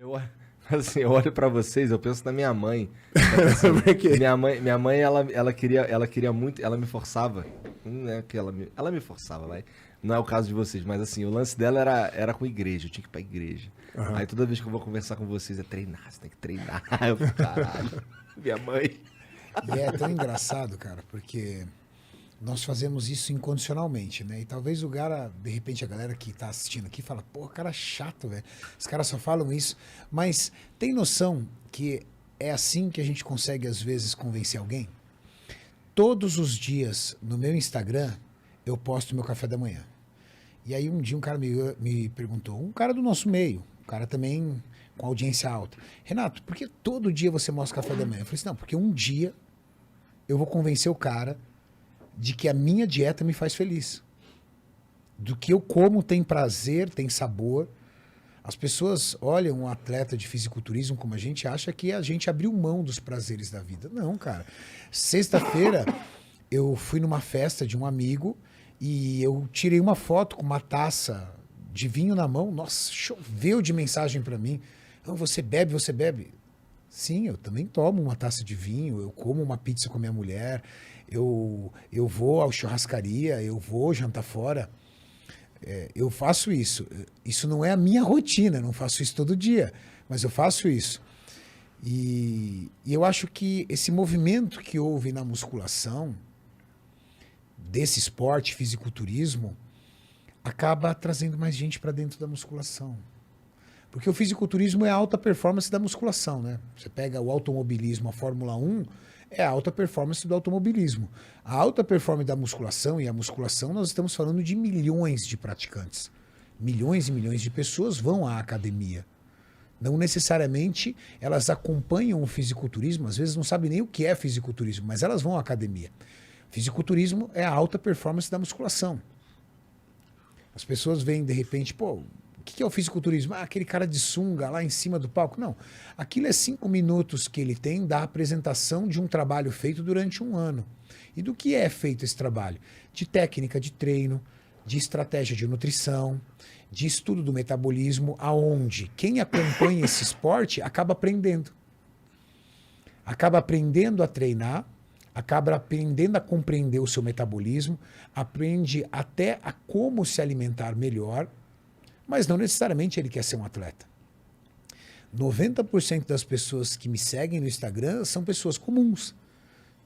Eu, assim, eu olho pra vocês, eu penso na minha mãe. Por quê? Minha mãe ela queria muito, ela me forçava. Não é que ela me forçava, vai. Não é o caso de vocês, mas assim, o lance dela era com igreja, eu tinha que ir pra igreja. Aham. Aí toda vez que eu vou conversar com vocês é treinar, você tem que treinar. Eu fico, caralho, minha mãe. E é tão engraçado, cara, porque nós fazemos isso incondicionalmente, né? E talvez o cara, de repente, a galera que tá assistindo aqui fala, pô, cara chato, velho. Os caras só falam isso. Mas tem noção que é assim que a gente consegue, às vezes, convencer alguém? Todos os dias, no meu Instagram, eu posto meu café da manhã. E aí um dia um cara me perguntou, um cara do nosso meio, um cara também com audiência alta. Renato, por que todo dia você mostra café da manhã? Eu falei assim, não, porque um dia eu vou convencer o cara de que a minha dieta me faz feliz. Do que eu como tem prazer, tem sabor. As pessoas olham um atleta de fisiculturismo como a gente acha que a gente abriu mão dos prazeres da vida. Não, cara. Sexta-feira eu fui numa festa de um amigo e eu tirei uma foto com uma taça de vinho na mão. Nossa, choveu de mensagem para mim. Oh, você bebe, você bebe? Sim, eu também tomo uma taça de vinho, eu como uma pizza com a minha mulher, eu vou à churrascaria, eu vou jantar fora. Eu faço isso. Isso não é a minha rotina, eu não faço isso todo dia, mas eu faço isso. E eu acho que esse movimento que houve na musculação, desse esporte, fisiculturismo, acaba trazendo mais gente para dentro da musculação. Porque o fisiculturismo é a alta performance da musculação, né? Você pega o automobilismo, a Fórmula 1, é a alta performance do automobilismo. A alta performance da musculação, e a musculação nós estamos falando de milhões de praticantes. Milhões e milhões de pessoas vão à academia. Não necessariamente elas acompanham o fisiculturismo, às vezes não sabem nem o que é fisiculturismo, mas elas vão à academia. Fisiculturismo é a alta performance da musculação. As pessoas veem de repente, pô, o que é o fisiculturismo? Ah, aquele cara de sunga lá em cima do palco. Não, aquilo é 5 minutos que ele tem da apresentação de um trabalho feito durante um ano. E do que é feito esse trabalho? De técnica de treino, de estratégia de nutrição, de estudo do metabolismo, aonde quem acompanha esse esporte acaba aprendendo. Acaba aprendendo a treinar, acaba aprendendo a compreender o seu metabolismo, aprende até a como se alimentar melhor, mas não necessariamente ele quer ser um atleta. 90% das pessoas que me seguem no Instagram são pessoas comuns,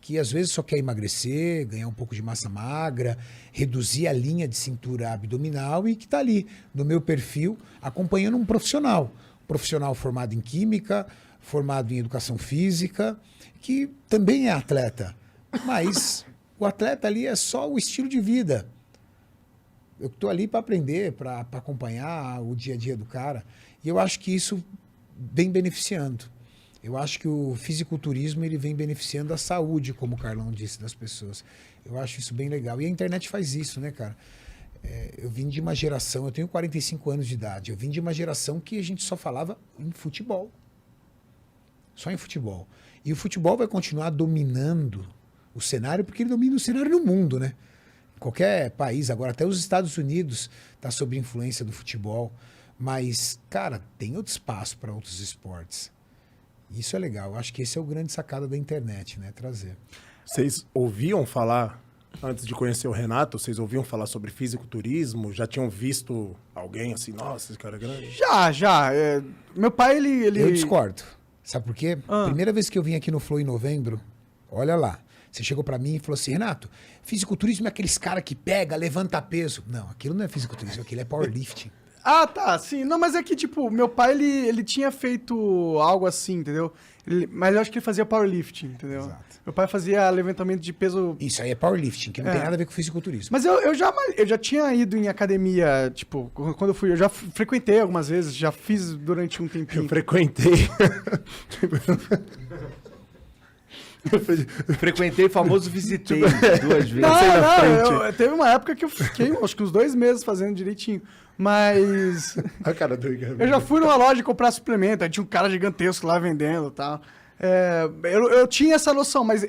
que às vezes só quer emagrecer, ganhar um pouco de massa magra, reduzir a linha de cintura abdominal e que está ali no meu perfil acompanhando um profissional formado em química, formado em educação física, que também é atleta, mas o atleta ali é só o estilo de vida. Eu estou ali para aprender, para acompanhar o dia a dia do cara. E eu acho que isso vem beneficiando. Eu acho que o fisiculturismo ele vem beneficiando a saúde, como o Carlão disse, das pessoas. Eu acho isso bem legal. E a internet faz isso, né, cara? Eu vim de uma geração, eu tenho 45 anos de idade, eu vim de uma geração que a gente só falava em futebol. Só em futebol. E o futebol vai continuar dominando o cenário, porque ele domina o cenário no mundo, né? Qualquer país, agora até os Estados Unidos está sob influência do futebol. Mas, cara, tem outro espaço para outros esportes. Isso é legal. Eu acho que esse é o grande sacada da internet, né? Trazer. Vocês ouviam falar, antes de conhecer o Renato, vocês ouviam falar sobre fisiculturismo? Já tinham visto alguém assim, nossa, esse cara é grande? Já. Meu pai, ele... Eu discordo. Sabe por quê? Primeira vez que eu vim aqui no Flow em novembro, olha lá. Você chegou pra mim e falou assim, Renato, fisiculturismo é aqueles cara que pega, levanta peso. Não, aquilo não é fisiculturismo, aquilo é powerlifting. Ah, tá, sim. Não, mas é que, tipo, meu pai, ele tinha feito algo assim, entendeu? Mas eu acho que ele fazia powerlifting, entendeu? Exato. Meu pai fazia levantamento de peso... Isso aí é powerlifting, que não tem nada a ver com fisiculturismo. Mas eu já tinha ido em academia, tipo, quando eu fui, eu já frequentei algumas vezes, já fiz durante um tempinho. Eu frequentei. Frequentei o famoso visitei 2 vezes. Teve uma época que eu fiquei, acho que uns 2 meses fazendo direitinho. Mas A cara do Igor. eu já fui numa loja comprar suplemento, aí tinha um cara gigantesco lá vendendo e tal. Eu tinha essa noção, mas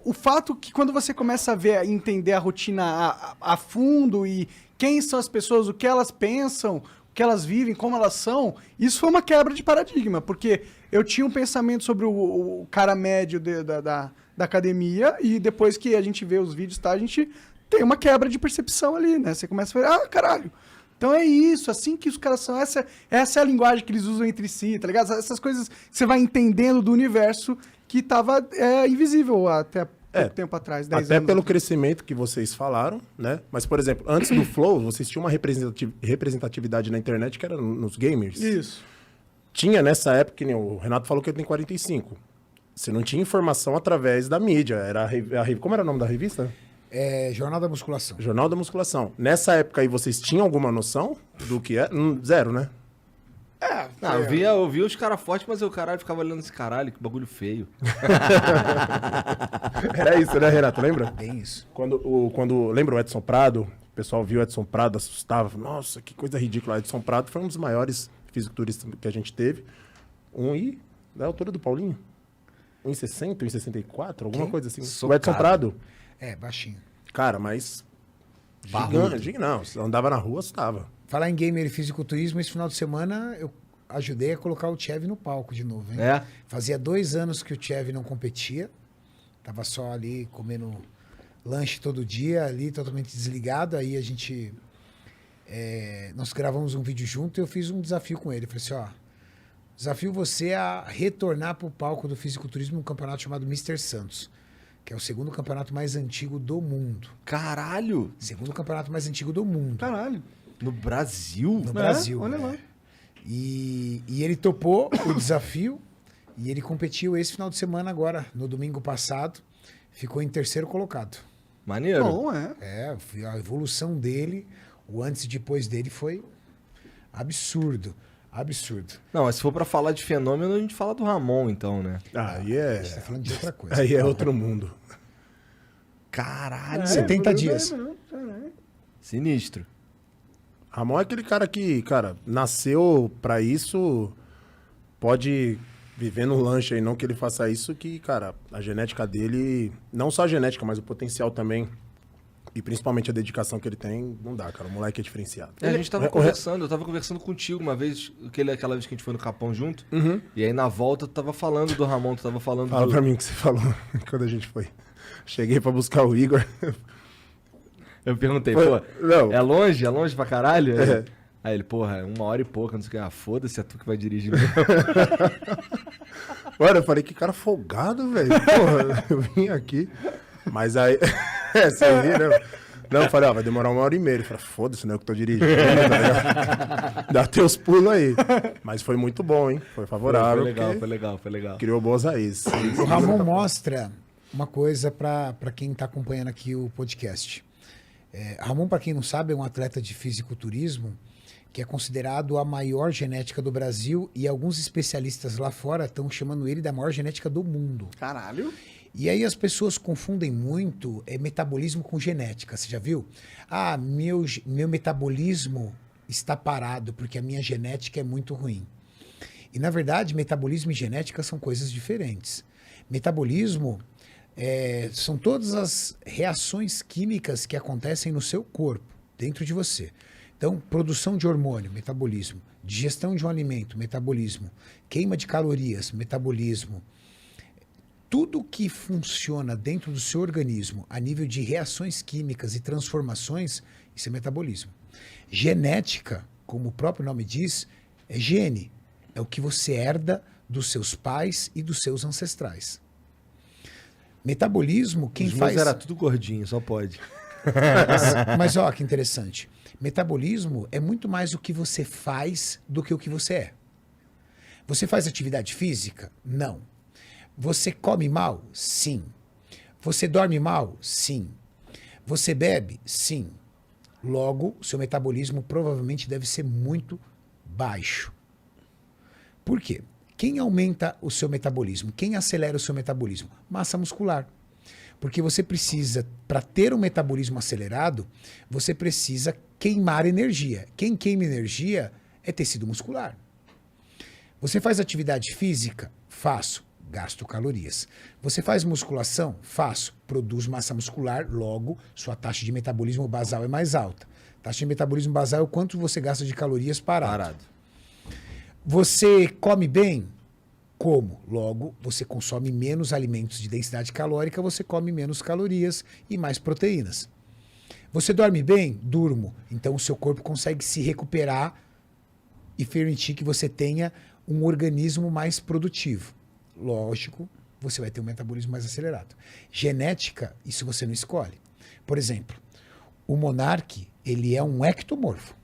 o fato que quando você começa a ver, entender a rotina a fundo e quem são as pessoas, o que elas pensam, que elas vivem, como elas são, isso foi uma quebra de paradigma, porque eu tinha um pensamento sobre o cara médio da academia, e depois que a gente vê os vídeos, tá, a gente tem uma quebra de percepção ali, né? Você começa a ver, caralho, então é isso, assim que os caras são, essa é a linguagem que eles usam entre si, tá ligado? Essas coisas que você vai entendendo do universo que tava invisível até pouco tempo atrás, 10 até anos. pelo crescimento que vocês falaram, né? Mas, por exemplo, antes do Flow, vocês tinham uma representatividade na internet que era nos gamers. Isso. Tinha nessa época, que nem o Renato falou que ele tem 45. Você não tinha informação através da mídia. Era como era o nome da revista? Jornal da Musculação. Jornal da Musculação. Nessa época aí, vocês tinham alguma noção do que é? Zero, né? Eu via os caras fortes, mas o caralho ficava olhando esse caralho, que bagulho feio. Era isso, né, Renato? Lembra? Bem isso. Quando lembra o Edson Prado? O pessoal viu o Edson Prado, assustava. Falou, nossa, que coisa ridícula. O Edson Prado foi um dos maiores fisiculturistas que a gente teve. Da altura do Paulinho? 1,60, 1,64, alguma coisa assim. Socado. O Edson Prado. Baixinho. Cara, mas... Gigante, não. Se andava na rua, assustava. Falar em gamer e fisiculturismo, esse final de semana eu ajudei a colocar o Tchev no palco de novo, hein? Fazia 2 anos que o Tchev não competia. Tava só ali comendo lanche todo dia, ali totalmente desligado. Aí a gente... nós gravamos um vídeo junto e eu fiz um desafio com ele. Eu falei assim, desafio você a retornar pro palco do fisiculturismo num campeonato chamado Mr. Santos, que é o segundo campeonato mais antigo do mundo. Caralho! Segundo campeonato mais antigo do mundo. Caralho. No Brasil? No Brasil. Olha lá. E ele topou o desafio e ele competiu esse final de semana agora, no domingo passado. Ficou em 3º colocado. Maneiro. Bom, A evolução dele, o antes e depois dele foi absurdo. Absurdo. Não, mas se for pra falar de fenômeno, a gente fala do Ramon, então, né? Aí é... Você tá falando de outra coisa. Aí é outro mundo. Caralho! 70 dias. Sinistro. Ramon é aquele cara que, cara, nasceu pra isso, pode viver no lanche aí, não que ele faça isso, que, cara, a genética dele, não só a genética, mas o potencial também, e principalmente a dedicação que ele tem, não dá, cara, o moleque é diferenciado. A gente tava conversando, eu tava conversando contigo uma vez, aquela vez que a gente foi no Capão junto, e aí na volta tu tava falando do Ramon, tu tava falando Fala pra mim o que você falou quando a gente foi. Cheguei pra buscar o Igor... Eu perguntei, não. É longe pra caralho? Aí ele, porra, 1 hora e pouca, não sei o que. Foda-se, é tu que vai dirigir mesmo. Mano, eu falei, que cara folgado, velho. Porra, eu vim aqui. Mas aí... você viu, né? Não, eu falei, vai demorar 1 hora e meia. Ele falou, foda-se, né, eu que tô dirigindo. Dá teus pulos aí. Mas foi muito bom, hein? Foi favorável. Foi legal. Criou boas raízes. O Ramon mostra uma coisa pra quem tá acompanhando aqui o podcast. Ramon, para quem não sabe, é um atleta de fisiculturismo que é considerado a maior genética do Brasil e alguns especialistas lá fora estão chamando ele da maior genética do mundo. Caralho. E aí as pessoas confundem muito metabolismo com genética. Você já viu? Meu metabolismo está parado porque a minha genética é muito ruim. E na verdade, metabolismo e genética são coisas diferentes. Metabolismo... são todas as reações químicas que acontecem no seu corpo, dentro de você. Então, produção de hormônio, metabolismo. Digestão de um alimento, metabolismo. Queima de calorias, metabolismo. Tudo que funciona dentro do seu organismo a nível de reações químicas e transformações, isso é metabolismo. Genética, como o próprio nome diz, é gene. É o que você herda dos seus pais e dos seus ancestrais. Metabolismo, quem Os faz... meus era tudo gordinho, só pode. Mas ó, que interessante. Metabolismo é muito mais o que você faz do que o que você é. Você faz atividade física? Não. Você come mal? Sim. Você dorme mal? Sim. Você bebe? Sim. Logo, seu metabolismo provavelmente deve ser muito baixo. Por quê? Quem aumenta o seu metabolismo? Quem acelera o seu metabolismo? Massa muscular. Porque você precisa, para ter um metabolismo acelerado, você precisa queimar energia. Quem queima energia é tecido muscular. Você faz atividade física? Faço. Gasto calorias. Você faz musculação? Faço. Produz massa muscular, logo, sua taxa de metabolismo basal é mais alta. Taxa de metabolismo basal é o quanto você gasta de calorias parado. Parado. Você come bem? Como? Logo, você consome menos alimentos de densidade calórica, você come menos calorias e mais proteínas. Você dorme bem? Durmo. Então o seu corpo consegue se recuperar e permitir que você tenha um organismo mais produtivo. Lógico, você vai ter um metabolismo mais acelerado. Genética, isso você não escolhe. Por exemplo, o monarque, ele é um ectomorfo.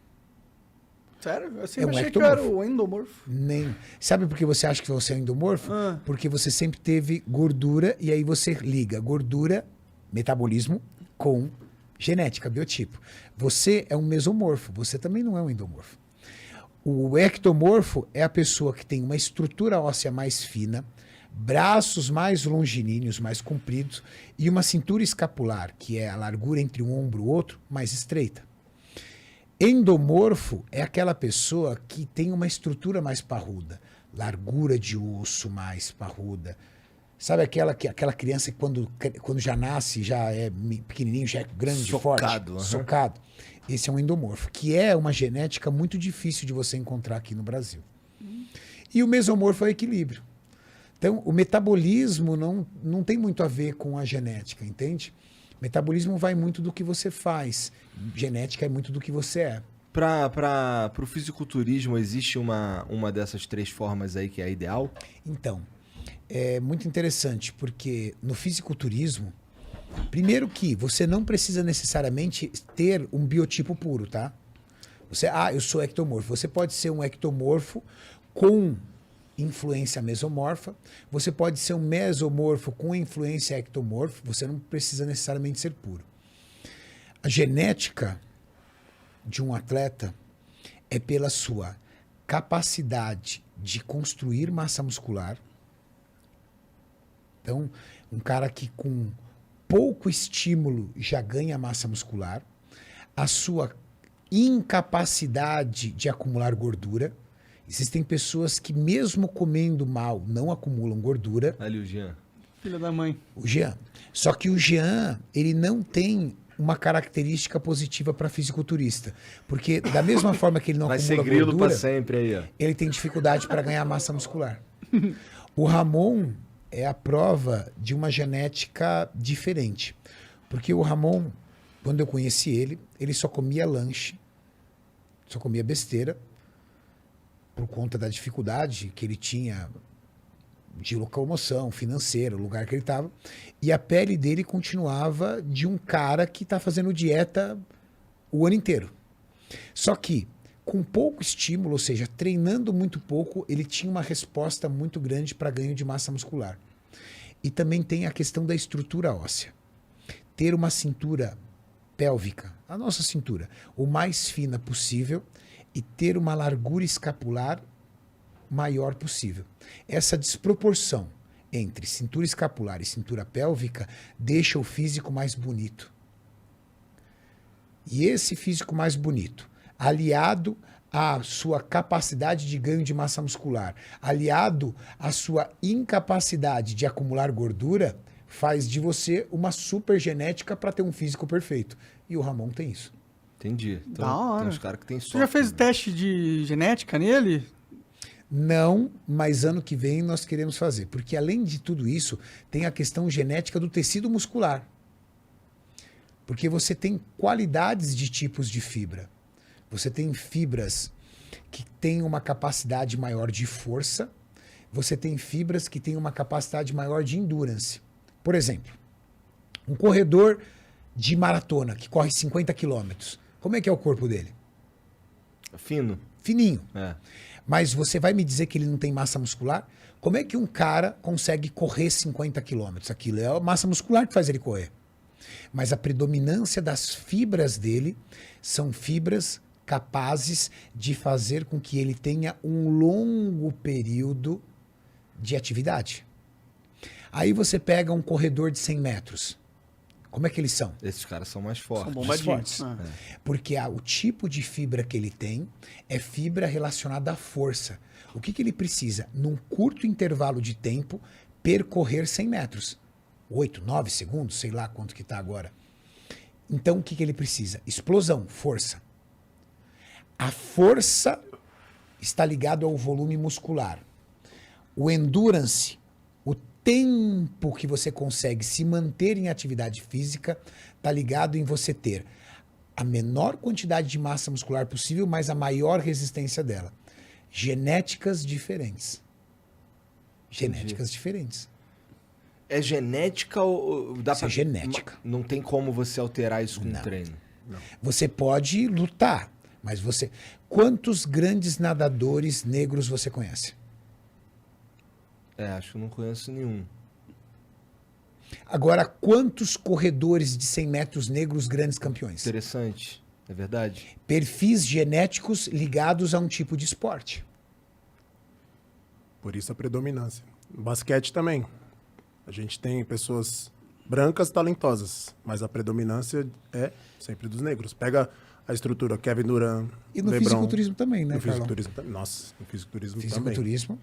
Sério? Eu É sempre um achei que eu era ectomorfo. o endomorfo. Nem. Sabe por que você acha que você é endomorfo? Ah. Porque você sempre teve gordura e aí você liga gordura, metabolismo, com genética, biotipo. Você é um mesomorfo, você também não é um endomorfo. O ectomorfo é a pessoa que tem uma estrutura óssea mais fina, braços mais longilíneos, mais compridos e uma cintura escapular, que é a largura entre um ombro e o outro, mais estreita. Endomorfo é aquela pessoa que tem uma estrutura mais parruda, largura de osso mais parruda. Sabe aquela criança que quando já nasce, já é pequenininho, já é grande, Socado, forte, aham. socado. Esse é um endomorfo, que é uma genética muito difícil de você encontrar aqui no Brasil. E o mesomorfo é o equilíbrio. Então, o metabolismo não tem muito a ver com a genética, entende? Metabolismo vai muito do que você faz. Genética é muito do que você é. Para o fisiculturismo, existe uma dessas 3 formas aí que é a ideal? Então, é muito interessante, porque no fisiculturismo, primeiro que você não precisa necessariamente ter um biotipo puro, tá? Eu sou ectomorfo. Você pode ser um ectomorfo com influência mesomorfa, você pode ser um mesomorfo com influência ectomorfo, você não precisa necessariamente ser puro. A genética de um atleta é pela sua capacidade de construir massa muscular. Então, um cara que com pouco estímulo já ganha massa muscular, a sua incapacidade de acumular gordura. Existem pessoas que, mesmo comendo mal, não acumulam gordura. Ali o Jean. Filha da mãe. O Jean. Só que o Jean, ele não tem uma característica positiva para fisiculturista. Porque, da mesma forma que ele não Vai ser acumula grilo gordura, pra sempre aí, ó. ele tem dificuldade para ganhar massa muscular. O Ramon é a prova de uma genética diferente. Porque o Ramon, quando eu conheci ele só comia lanche, só comia besteira, por conta da dificuldade que ele tinha de locomoção financeira, o lugar que ele estava. E a pele dele continuava de um cara que está fazendo dieta o ano inteiro. Só que, com pouco estímulo, ou seja, treinando muito pouco, ele tinha uma resposta muito grande para ganho de massa muscular. E também tem a questão da estrutura óssea. Ter uma cintura pélvica, a nossa cintura, o mais fina possível, e ter uma largura escapular maior possível. Essa desproporção entre cintura escapular e cintura pélvica deixa o físico mais bonito. E esse físico mais bonito, aliado à sua capacidade de ganho de massa muscular, aliado à sua incapacidade de acumular gordura, faz de você uma super genética para ter um físico perfeito. E o Ramon tem isso. Entendi. Então, Da hora. tem uns caras que tem sorte. Você já fez né? teste de genética nele? Não, mas ano que vem nós queremos fazer. Porque além de tudo isso, tem a questão genética do tecido muscular. Porque você tem qualidades de tipos de fibra. Você tem fibras que têm uma capacidade maior de força. Você tem fibras que têm uma capacidade maior de endurance. Por exemplo, um corredor de maratona que corre 50 quilômetros. Como é que é o corpo dele? Fino. Fininho. É. Mas você vai me dizer que ele não tem massa muscular? Como é que um cara consegue correr 50 quilômetros? Aquilo é a massa muscular que faz ele correr. Mas a predominância das fibras dele são fibras capazes de fazer com que ele tenha um longo período de atividade. Aí você pega um corredor de 100 metros. Como é que eles são? Esses caras são mais fortes. São fortes. bombadinhos. Porque o tipo de fibra que ele tem é fibra relacionada à força. O que ele precisa? Num curto intervalo de tempo, percorrer 100 metros. 8, 9 segundos, sei lá quanto que está agora. Então, o que ele precisa? Explosão, força. A força está ligado ao volume muscular. O endurance, o tempo que você consegue se manter em atividade física, está ligado em você ter a menor quantidade de massa muscular possível, mas a maior resistência dela. Genéticas diferentes. Genéticas diferentes. É genética ou dá Isso é genética. Não tem como você alterar isso com Não. treino. Você pode lutar, mas você... Quantos grandes nadadores negros você conhece? Acho que eu não conheço nenhum. Agora, quantos corredores de 100 metros negros grandes campeões? Interessante. É verdade? Perfis genéticos ligados a um tipo de esporte. Por isso a predominância. No basquete também. A gente tem pessoas brancas talentosas, mas a predominância é sempre dos negros. Pega a estrutura Kevin Durant, E no LeBron, fisiculturismo também, né, no Carlão? fisiculturismo também. Nossa, no fisiculturismo também. Fisiculturismo.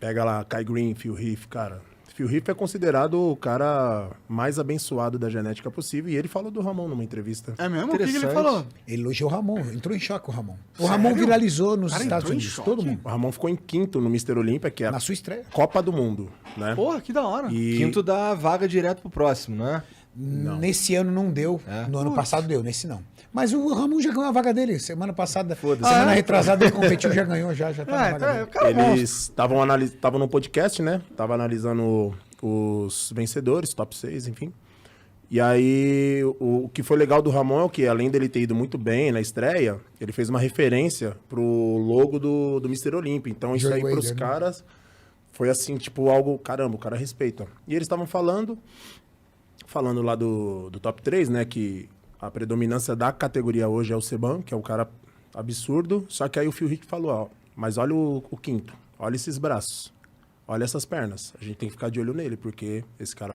Pega lá Kai Green, Phil Heath, cara. Phil Heath é considerado o cara mais abençoado da genética possível e ele falou do Ramon numa entrevista. É mesmo? O que ele Interessante. falou? Ele elogiou o Ramon, entrou em choque o Ramon. O Ramon viralizou nos Cara, Estados entrou em Unidos, choque? todo mundo. O Ramon ficou em quinto no Mr. Olímpia, que é Na a sua estreia. Copa do Mundo, né? Porra, que da hora. E Quinto dá vaga direto pro próximo, não é? Nesse ano não deu, É? no ano passado deu, nesse não. Mas o Ramon já ganhou a vaga dele. Semana passada, Foda-se. semana Ah, é? retrasada ele competiu, já ganhou, já tá na vaga É, dele. o cara é monstro. eles estavam no podcast, né? Tava analisando os vencedores, top 6, enfim. E aí, o que foi legal do Ramon é o que, além dele ter ido muito bem na estreia, ele fez uma referência pro logo do Mr. Olímpia. Então, isso Joey aí pros Wader, né? caras foi assim, tipo, algo, caramba, o cara respeita. E eles estavam falando lá do top 3, né, que a predominância da categoria hoje é o Seban, que é o cara absurdo, só que aí o Phil Heath falou, ó, mas olha o quinto, olha esses braços, olha essas pernas, a gente tem que ficar de olho nele, porque esse cara